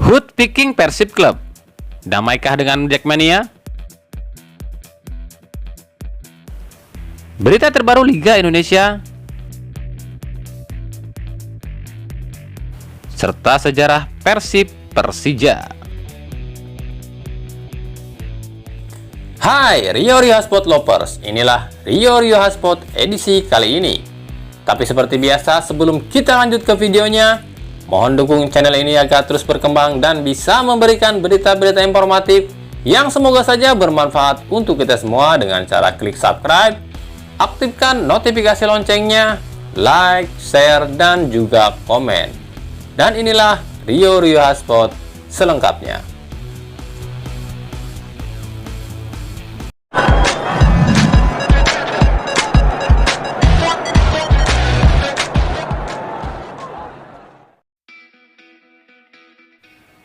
Hood Viking Persib Club, damaikah dengan Jackmania? Berita terbaru Liga Indonesia serta sejarah Persib Persija. Hai Rio Sport Lovers, inilah Rio Sport edisi kali ini. Tapi seperti biasa, sebelum kita lanjut ke videonya, mohon dukung channel ini agar terus berkembang dan bisa memberikan berita-berita informatif yang semoga saja bermanfaat untuk kita semua dengan cara klik subscribe, aktifkan notifikasi loncengnya, like, share, dan juga komen. Dan inilah Rio Sport selengkapnya.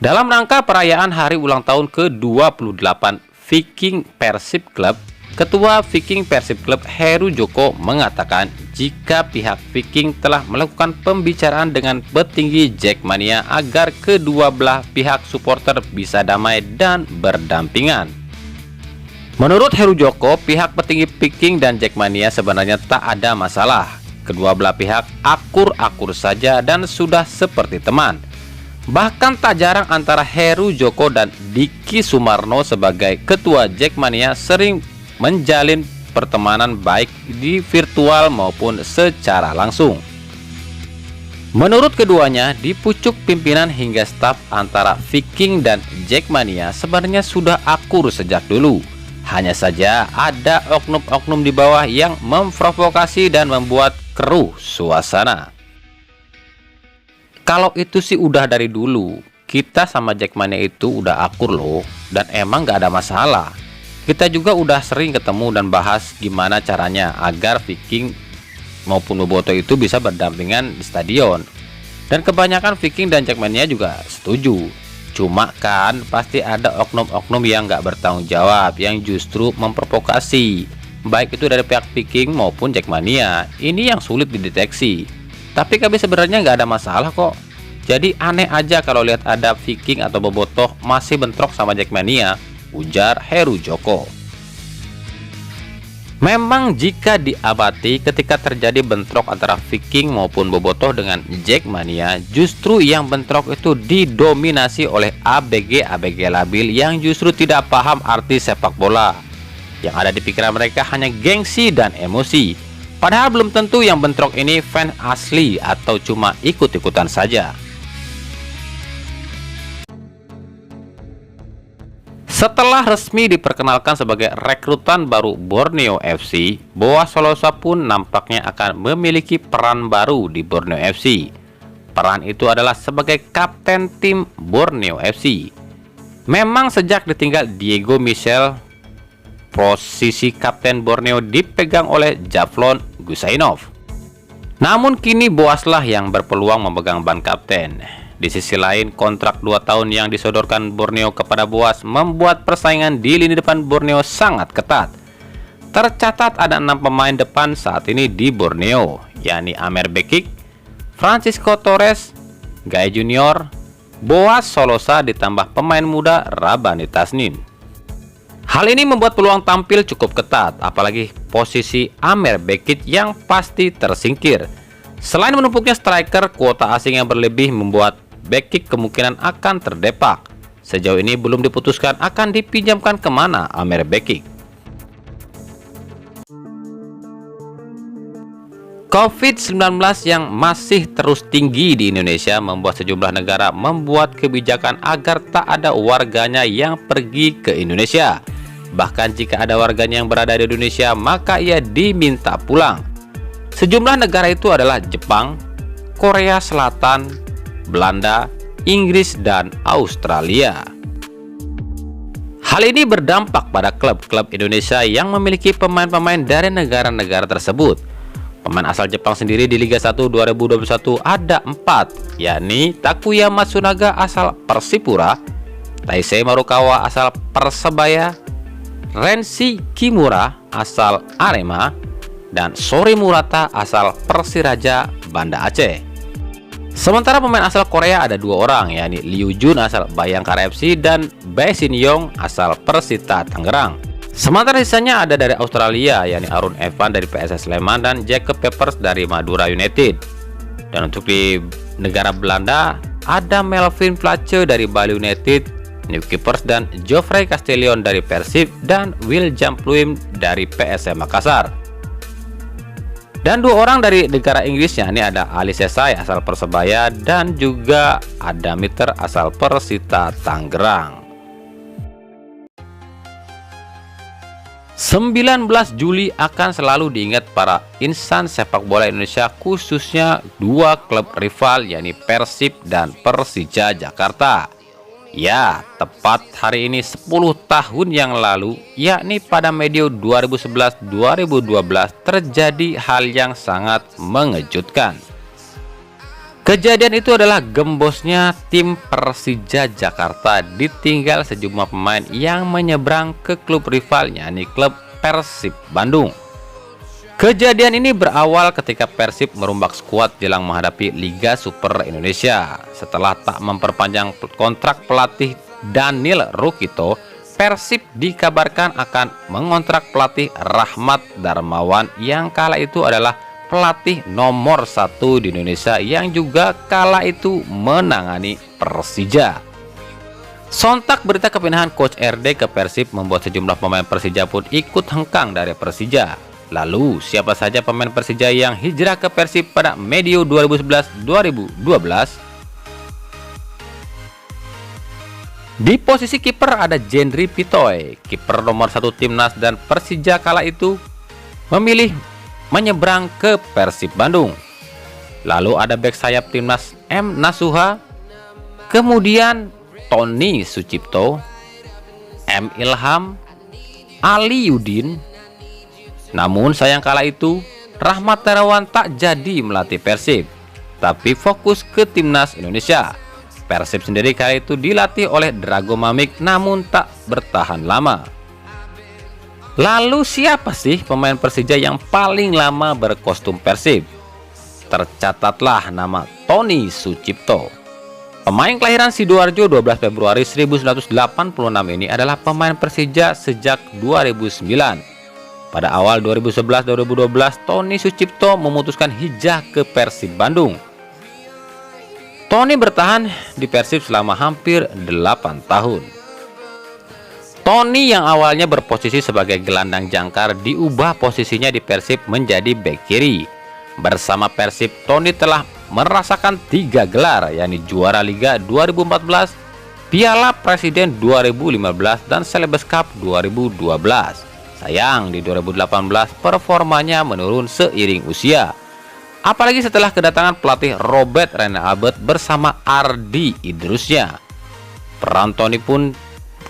Dalam rangka perayaan hari ulang tahun ke-28 Viking Persib Club, Ketua Viking Persib Club Heru Joko mengatakan jika pihak Viking telah melakukan pembicaraan dengan petinggi Jackmania agar kedua belah pihak supporter bisa damai dan berdampingan. Menurut Heru Joko, pihak petinggi Viking dan Jackmania sebenarnya tak ada masalah. Kedua belah pihak akur-akur saja dan sudah seperti teman. Bahkan tak jarang antara Heru Joko dan Diki Sumarno sebagai ketua Jackmania sering menjalin pertemanan baik di virtual maupun secara langsung. Menurut keduanya, di pucuk pimpinan hingga staf antara Viking dan Jackmania sebenarnya sudah akur sejak dulu. Hanya saja ada oknum-oknum di bawah yang memprovokasi dan membuat keruh suasana. Kalau itu sih udah dari dulu. Kita sama Jackmania itu udah akur loh, dan emang gak ada masalah. Kita juga udah sering ketemu dan bahas gimana caranya agar Viking maupun Boboto itu bisa berdampingan di stadion. Dan kebanyakan Viking dan Jackmania juga setuju. Cuma kan pasti ada oknum-oknum yang gak bertanggung jawab, yang justru memprovokasi, baik itu dari pihak Viking maupun Jackmania. Ini yang sulit dideteksi. Tapi kami sebenarnya nggak ada masalah kok. Jadi aneh aja kalau lihat ada Viking atau Bobotoh masih bentrok sama Jackmania, ujar Heru Joko. Memang jika diamati ketika terjadi bentrok antara Viking maupun Bobotoh dengan Jackmania, justru yang bentrok itu didominasi oleh ABG labil yang justru tidak paham arti sepak bola. Yang ada di pikiran mereka hanya gengsi dan emosi. Padahal belum tentu yang bentrok ini fans asli atau cuma ikut-ikutan saja. Setelah resmi diperkenalkan sebagai rekrutan baru Borneo FC, Boas Solosa pun nampaknya akan memiliki peran baru di Borneo FC. Peran itu adalah sebagai kapten tim Borneo FC. Memang sejak ditinggal Diego Michel, posisi kapten Borneo dipegang oleh Javlon Gusainov. Namun kini Boaslah yang berpeluang memegang ban kapten. Di sisi lain, kontrak 2 tahun yang disodorkan Borneo kepada Boas membuat persaingan di lini depan Borneo sangat ketat. Tercatat ada 6 pemain depan saat ini di Borneo, yakni Amer Bekik, Francisco Torres, Gaye Junior, Boas Solosa ditambah pemain muda Rabani Tasnim. Hal ini membuat peluang tampil cukup ketat, apalagi posisi Amer Bekik yang pasti tersingkir. Selain menumpuknya striker, kuota asing yang berlebih membuat Bekik kemungkinan akan terdepak. Sejauh ini belum diputuskan akan dipinjamkan kemana Amer Bekik. COVID-19 yang masih terus tinggi di Indonesia membuat sejumlah negara membuat kebijakan agar tak ada warganya yang pergi ke Indonesia. Bahkan jika ada warganya yang berada di Indonesia, maka ia diminta pulang. Sejumlah negara itu adalah Jepang, Korea Selatan, Belanda, Inggris, dan Australia. Hal ini berdampak pada klub-klub Indonesia yang memiliki pemain-pemain dari negara-negara tersebut. Pemain asal Jepang sendiri di Liga 1 2021 ada 4, yakni Takuya Matsunaga asal Persipura, Taisei Marukawa asal Persebaya, Renshi Kimura asal Arema, dan Sori Murata asal Persiraja Banda Aceh. Sementara pemain asal Korea ada 2 orang, yakni Liu Jun asal Bayangkara FC dan Bae Shin Yong asal Persita Tangerang. Sementara sisanya ada dari Australia, yakni Arun Evan dari PSS Sleman dan Jacob Peppers dari Madura United. Dan untuk di negara Belanda ada Melvin Plaatje dari Bali United, Newkeepers dan Geoffrey Castellion dari Persib dan Will Jampluim dari PSM Makassar. Dan 2 orang dari negara Inggris, yakni ada Ali Sesai asal Persebaya dan juga ada Mitter asal Persita Tangerang. 19 Juli akan selalu diingat para insan sepak bola Indonesia, khususnya 2 klub rival, yakni Persib dan Persija Jakarta. Ya, tepat hari ini 10 tahun yang lalu, yakni pada medio 2011-2012 terjadi hal yang sangat mengejutkan. Kejadian itu adalah gembosnya tim Persija Jakarta ditinggal sejumlah pemain yang menyeberang ke klub rivalnya, yakni klub Persib Bandung. Kejadian ini berawal ketika Persib merombak skuad jelang menghadapi Liga Super Indonesia. Setelah tak memperpanjang kontrak pelatih Daniel Rukito, Persib dikabarkan akan mengontrak pelatih Rahmat Darmawan yang kala itu adalah pelatih nomor 1 di Indonesia yang juga kala itu menangani Persija. Sontak berita kepindahan coach RD ke Persib membuat sejumlah pemain Persija pun ikut hengkang dari Persija. Lalu, siapa saja pemain Persija yang hijrah ke Persib pada medio 2011-2012? Di posisi kiper ada Jendri Pitoy, kiper nomor 1 timnas dan Persija kala itu memilih menyeberang ke Persib Bandung. Lalu ada bek sayap timnas M. Nasuha, kemudian Tony Sucipto, M. Ilham, Ali Yudin. Namun sayang kala itu Rahmat Darmawan tak jadi melatih Persib, tapi fokus ke timnas Indonesia. Persib sendiri kala itu dilatih oleh Drago Mamik namun tak bertahan lama. Lalu siapa sih pemain Persija yang paling lama berkostum Persib? Tercatatlah nama Tony Sucipto. Pemain kelahiran Sidoarjo 12 Februari 1986 ini adalah pemain Persija sejak 2009. Pada awal 2011-2012, Tony Sucipto memutuskan hijrah ke Persib Bandung. Tony bertahan di Persib selama hampir 8 tahun. Tony yang awalnya berposisi sebagai gelandang jangkar diubah posisinya di Persib menjadi bek kiri. Bersama Persib, Tony telah merasakan 3 gelar, yakni juara Liga 2014, Piala Presiden 2015, dan Celebes Cup 2012. Sayang di 2018 performanya menurun seiring usia. Apalagi setelah kedatangan pelatih Robert Rene Albert bersama Ardi Idrusnya. Peran Tony pun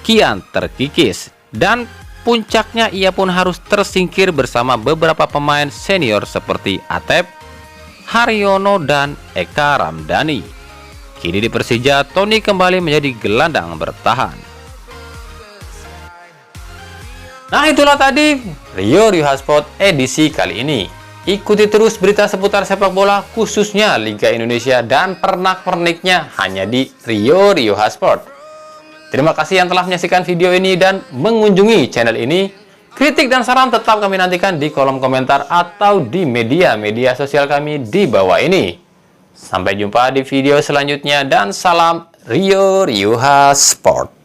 kian terkikis dan puncaknya ia pun harus tersingkir bersama beberapa pemain senior seperti Atep, Haryono, dan Eka Ramdhani. Kini di Persija, Tony kembali menjadi gelandang bertahan. Nah, itulah tadi Rio Hotspot edisi kali ini. Ikuti terus berita seputar sepak bola, khususnya Liga Indonesia dan pernak-perniknya hanya di Rio Hotspot. Terima kasih yang telah menyaksikan video ini dan mengunjungi channel ini. Kritik dan saran tetap kami nantikan di kolom komentar atau di media sosial kami di bawah ini. Sampai jumpa di video selanjutnya dan salam Rio Hotspot.